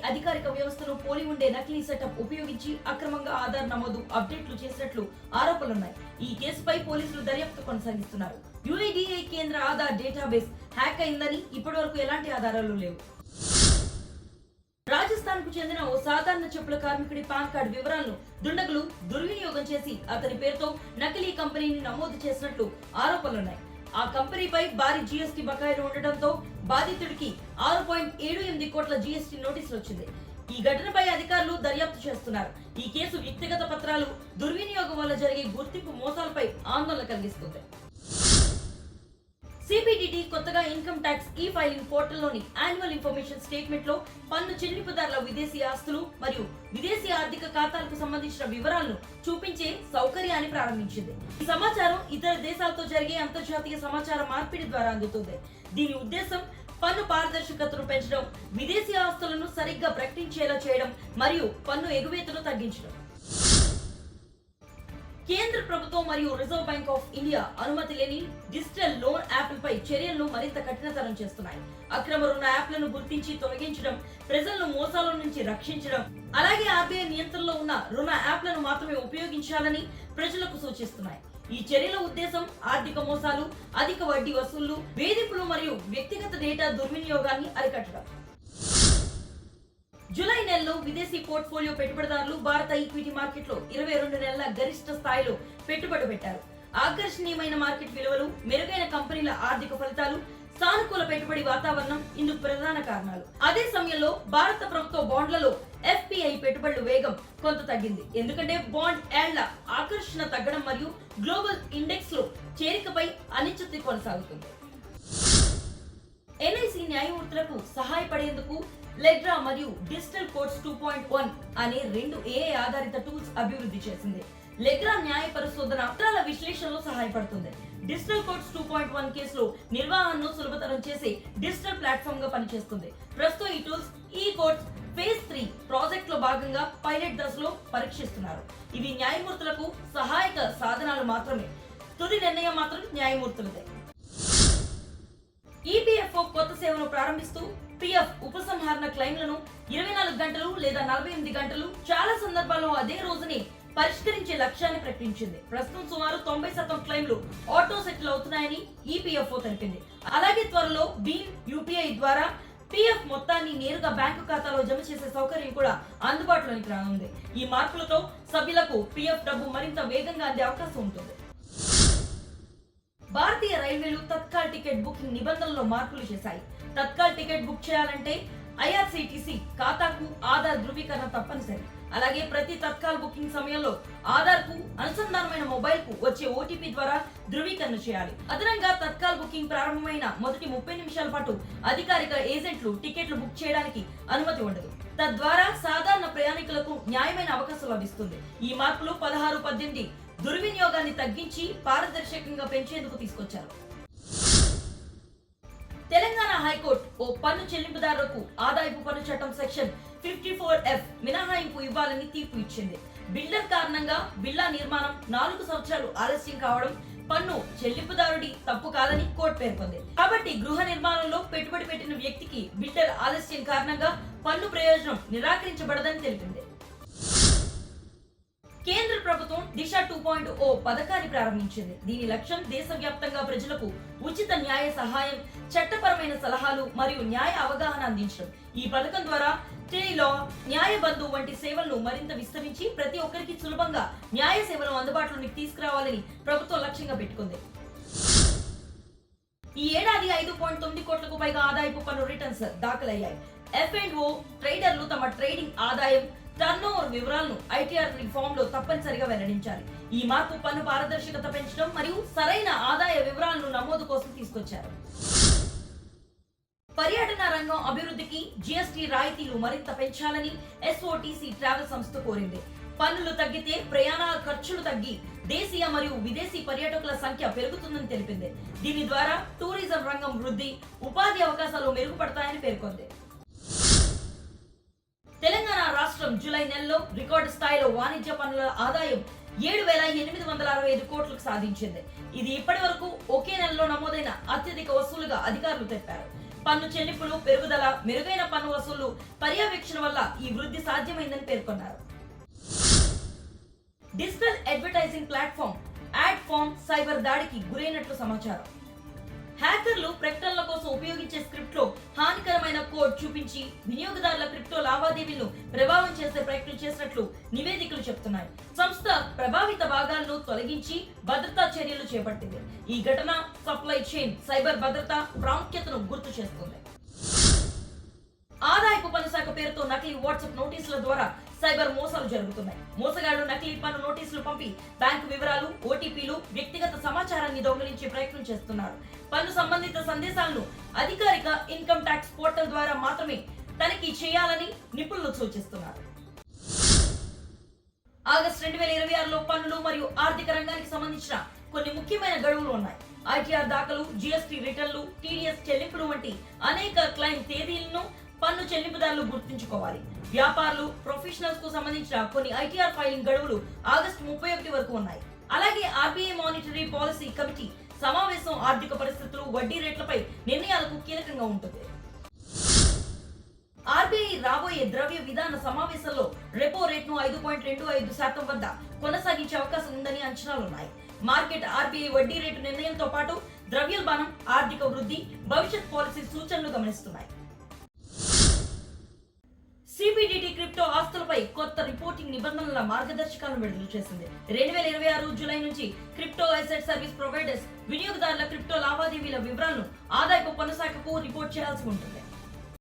అధికారిక వ్యవస్థను పోలి ఉండే నకిలీ సెటప్ ఉపయోగించి అక్రమంగా ఆధార్ నమోదు అప్డేట్లు చేసినట్లు ఆరోపణలున్నాయి. ఈ కేసుపై పోలీసులు దర్యాప్తు కొనసాగిస్తున్నారు. UIDAI కేంద్ర ఆధార్ డేటాబేస్ హ్యాక్ అయిందని ఇప్పటివరకు ఎలాంటి ఆధారాలు లేవు. రాజస్థాన్ కు చెందిన ఓ సాధారణ చెప్పుల కార్మికుడి పాన్ కార్డు వివరాలను దుండగులు దుర్వినియోగం చేసి అతని పేరుతో నకిలీ కంపెనీని నమోదు చేసినట్లు ఆరోపణలున్నాయి. ఆ కంపెనీపై భారీ GST బకాయిలు ఉండటంతో బాధితుడికి 6.78 కోట్ల GST నోటీసులు వచ్చింది. ఈ ఘటనపై అధికారులు దర్యాప్తు చేస్తున్నారు. ఈ కేసు వ్యక్తిగత పత్రాలు దుర్వినియోగం వల్ల జరిగే గుర్తింపు మోసాలపై ఆందోళన కలిగిస్తుంది. CBDT కొత్తగా ఇన్కమ్ ట్యాక్స్ ఫైలింగ్ పోర్టల్లోని యాన్యువల్ ఇన్ఫర్మేషన్ స్టేట్మెంట్ లో పన్ను చెల్లింపుదారుల విదేశీ ఆస్తులు మరియు విదేశీ ఆర్థిక ఖాతాలకు సంబంధించిన వివరాలను చూపించే సౌకర్యాన్ని ప్రారంభించింది. ఈ సమాచారం ఇతర దేశాలతో జరిగే అంతర్జాతీయ సమాచార మార్పిడి ద్వారా అందుతుంది. దీని ఉద్దేశం పన్ను పారదర్శకతను పెంచడం, విదేశీ ఆస్తులను సరిగ్గా ప్రకటించేలా చేయడం మరియు పన్ను ఎగువేతను తగ్గించడం. కేంద్ర ప్రభుత్వం మరియు రిజర్వ్ బ్యాంక్ ఆఫ్ ఇండియా అనుమతి లేని డిజిటల్ లోన్ యాప్లపై చర్యలను మరింత కఠినతరం చేస్తున్నాయి. అక్రమ రుణ యాప్లను గుర్తించి తొలగించడం, ప్రజలను మోసాల నుంచి రక్షించడం, అలాగే RBI నియంత్రణలో ఉన్న రుణ యాప్లను మాత్రమే ఉపయోగించాలని ప్రజలకు సూచిస్తున్నాయి. ఈ చర్యల ఉద్దేశం ఆర్థిక మోసాలు, అధిక వడ్డీ వసూళ్లు, వేధింపులు మరియు వ్యక్తిగత డేటా దుర్వినియోగాన్ని అరికట్టడం. జూలై నెలలో విదేశీ పోర్ట్ఫోలియో పెట్టుబడిదారులు భారత ఈక్విటీ మార్కెట్లో 22 నెలల గరిష్ట స్థాయిలో పెట్టుబడి పెట్టారు. ఆకర్షణీయమైన మార్కెట్ విలువలు, మెరుగైన కంపెనీల ఆర్థిక ఫలితాలు, సానుకూల పెట్టుబడి వాతావరణం ఇందుకు ప్రధాన కారణాలు. అదే సమయంలో భారత ప్రభుత్వ బాండ్లలో FPI పెట్టుబడుల వేగం కొంత తగ్గింది. ఎందుకంటే బాండ్ యాడ్ల ఆకర్షణ తగ్గడం మరియు గ్లోబల్ ఇండెక్స్ లో చేరికపై అనిశ్చితి కొనసాగుతుంది. NIC న్యాయమూర్తులకు సహాయపడేందుకు లెగ్రా మరియు డిజిటల్ కోర్ట్స్ 2.1 అనే 2 AI ఆధారిత టూల్స్ అభివృద్ధి చేసింది. లెగ్రా న్యాయ పరిశోధన పత్రాల విశ్లేషణలో సహాయపడుతుంది. డిజిటల్ కోర్ట్స్ 2.1 కేసులో నిర్వహణను సులభతరం చేసే డిజిటల్ ప్లాట్ఫామ్ గా పనిచేస్తుంది. ప్రస్తుతం ఈ టూల్స్ కోర్ట్స్ ఫేజ్ 3 ప్రాజెక్ట్ లో భాగంగా పైలట్ దశలో పరీక్షిస్తున్నారు. ఇవి న్యాయమూర్తులకు సహాయక సాధనాలు మాత్రమే. తుది నిర్ణయం మాత్రం న్యాయమూర్తులదే. EPFO కొత్త సేవను ప్రారంభిస్తూ PF ఉపసంహరణ క్లెయిమ్లను 24 గంటలు లేదా 48 గంటలు, చాలా సందర్భాల్లో అదే రోజుని పరిష్కరించే లక్ష్యాన్ని ప్రకటించింది. ప్రస్తుతం సుమారు 90% క్లెయిమ్లు ఆటో సెటిల్ అవుతున్నాయని EPFO తెలిపింది. అలాగే త్వరలో భీమ్ UPI ద్వారా PF మొత్తాన్ని నేరుగా బ్యాంకు ఖాతాలో జమ చేసే సౌకర్యం కూడా అందుబాటులోకి రానుంది. ఈ మార్పులతో సభ్యులకు PF డబ్బు మరింత వేగంగా అందే అవకాశం ఉంటుంది. భారతీయ రైల్వేలు తత్కాల్ టికెట్ బుకింగ్ నిబంధనల్లో మార్పులు చేశాయి. తత్కాల్ టికెట్ బుక్ చేయాలంటే IRCTC ఖాతాకు ఆధార్ ధృవీకరణ తప్పనిసరి. అలాగే ప్రతి తత్కాల్ బుకింగ్ సమయంలో ఆధార్ కు అనుసంధానమైన మొబైల్ కు వచ్చే OTP ద్వారా ధృవీకరణ చేయాలి. అదనంగా తత్కాల్ బుకింగ్ ప్రారంభమైన మొదటి 30 నిమిషాల పాటు అధికారిక ఏజెంట్లు టికెట్లు బుక్ చేయడానికి అనుమతి ఉండదు. తద్వారా సాధారణ ప్రయాణికులకు న్యాయమైన అవకాశం లభిస్తుంది. ఈ మార్పులు 16-18 దుర్వినియోగాన్ని తగ్గించి పారదర్శకంగా పెంచేందుకు తీసుకొచ్చారు. తెలంగాణ హైకోర్టు ఓ పన్ను చెల్లింపుదారులకు ఆదాయపు పన్ను చట్టం సెక్షన్ 54F మినహాయింపు ఇవ్వాలని తీర్పు ఇచ్చింది. బిల్డర్ కారణంగా బిల్లా నిర్మాణం 4 సంవత్సరాలు ఆలస్యం కావడం పన్ను చెల్లింపుదారుడి తప్పు కాదని కోర్టు పేర్కొంది. కాబట్టి గృహ నిర్మాణంలో పెట్టుబడి పెట్టిన వ్యక్తికి బిల్డర్ ఆలస్యం కారణంగా పన్ను ప్రయోజనం నిరాకరించబడదని తెలిపింది. కేంద్ర ప్రభుత్వం దిశ 2.0 పథకాన్ని ప్రారంభించింది. దీని లక్ష్యం దేశవ్యాప్తంగా ప్రజలకు ఉచిత న్యాయ సహాయం, చట్టపరమైన సలహాలు మరియు న్యాయ అవగాహన అందించడం. ఈ పథకం ద్వారా టెలిలా, న్యాయ బంధు వంటి సేవలను మరింత విస్తరించి ప్రతి ఒక్కరికి సులభంగా న్యాయ సేవలను అందుబాటులోకి తీసుకురావాలని ప్రభుత్వం లక్ష్యంగా పెట్టుకుంది. ఈ ఏడాది 5.9 కోట్లకు పైగా ఆదాయపు పన్ను రిటర్న్స్ దాఖలయ్యాయి. F&O ట్రేడర్లు తమ ట్రేడింగ్ ఆదాయం, టర్నోవర్ వివరాలను ITR ఫామ్ లో తప్పనిసరిగా వెల్లడించాలి. ఈ మార్పు పన్ను పారదర్శకత పెంచడం మరియు సరైన ఆదాయ వివరాలను నమోదు కోసం తీసుకొచ్చారు. పర్యాటన రంగం అభివృద్ధికి GST రాయితీలు మరింత పెంచాలని SOTC ట్రావెల్ సంస్థ కోరింది. పన్నులు తగ్గితే ప్రయాణ ఖర్చులు తగ్గి దేశీయ మరియు విదేశీ పర్యాటకుల సంఖ్య పెరుగుతుందని తెలిపింది. దీని ద్వారా టూరిజం రంగం వృద్ధి, ఉపాధి అవకాశాలు మెరుగుపడతాయని పేర్కొంది. తెలంగాణ రాష్ట్రం జూలై నెలలో రికార్డు స్థాయిలో వాణిజ్య పన్నుల ఆదాయం 7,865 కోట్లకు సాధించింది. ఇది ఇప్పటి వరకు ఒకే నెలలో నమోదైన అత్యధిక వసూలుగా అధికారులు తెలిపారు. పన్ను చెల్లింపులు పెరుగుదల, మెరుగైన పన్ను వసూలు పర్యవేక్షణ వల్ల ఈ వృద్ధి సాధ్యమైందని పేర్కొన్నారు. డిజిటల్ అడ్వర్టైజింగ్ ప్లాట్ఫామ్ యాడ్ఫామ్ సైబర్ దాడికి గురైనట్లు సమాచారం. హ్యాకర్లు ప్రకటనల కోసం ఉపయోగించే స్క్రిప్ట్ లో హానికరమైన కోడ్ చూపించి వినియోగదారుల క్రిప్టో లావాదేవీలను ప్రభావం చేసే ప్రయత్నం చేసినట్లు నివేదికలు చెబుతున్నాయి. సంస్థ ప్రభావిత భాగాలను తొలగించి భద్రతా చర్యలు చేపట్టింది. ఈ ఘటన సప్లై చైన్ సైబర్ భద్రత ప్రాముఖ్యతను గుర్తు చేస్తుంది. ఆదాయపు పన్ను శాఖ పేరుతో నకిలీ వాట్సాప్ నోటీసుల ద్వారా సైబర్ మోసాలు జరుగుతున్నాయి. మోసగాళ్లు నకిలీ పన్ను నోటీసులు పంపి బ్యాంకు వివరాలు, ఓటీపీలు, వ్యక్తిగత సమాచారాన్ని దొంగిలించే ప్రయత్నం చేస్తున్నారు. పన్ను సంబంధిత సందేశాలను అధికారిక ఇన్కమ్ ట్యాక్స్ పోర్టల్ ద్వారా మాత్రమే తనిఖీ చేయాలని నిపుణులు సూచిస్తున్నారు. ఆగస్టు 2026లో పన్నులు మరియు ఆర్థిక రంగానికి సంబంధించిన కొన్ని ముఖ్యమైన గడువులు ఉన్నాయి. ఐటీఆర్ దాఖలు, జీఎస్టీ రిటర్న్లు, టీడీఎస్ చెల్లింపులు వంటి అనేక క్లెయిమ్ తేదీలను పన్ను చెల్లింపుదారులు గుర్తుంచుకోవాలి. వ్యాపారులు, ప్రొఫెషనల్స్ కు సంబంధించిన కొన్ని ఐటీఆర్ ఫైలింగ్ గడువులు ఆగస్టు 31 వరకు ఉన్నాయి. అలాగే ఆర్బీఐ మానిటరీ పాలసీ కమిటీ సమావేశం ఆర్థిక పరిస్థితులు, వడ్డీ రేట్లపై నిర్ణయాలకు కీలకంగా ఉంటుంది. ఆర్బీఐ రాబోయే ద్రవ్య విధాన సమావేశంలో రెపో రేట్ను 5.25% వద్ద కొనసాగించే అవకాశం ఉందని అంచనాలున్నాయి. మార్కెట్ ఆర్బీఐ వడ్డీ రేటు నిర్ణయంతో పాటు ద్రవ్యోల్బణం, ఆర్థిక వృద్ధి, భవిష్యత్ పాలసీ సూచనలు గమనిస్తున్నాయి. సిబిడిటి క్రిప్టో ఆస్తులపై కొత్త రిపోర్టింగ్ నిబంధనల మార్గదర్శకాలను విడుదల చేసింది. 2026 జూలై నుంచి క్రిప్టో అసెట్ సర్వీస్ ప్రొవైడర్స్ వినియోగదారుల క్రిప్టో లావాదేవీల వివరాలను ఆదాయపు పన్ను శాఖకు రిపోర్ట్ చేయాల్సి ఉంటుంది.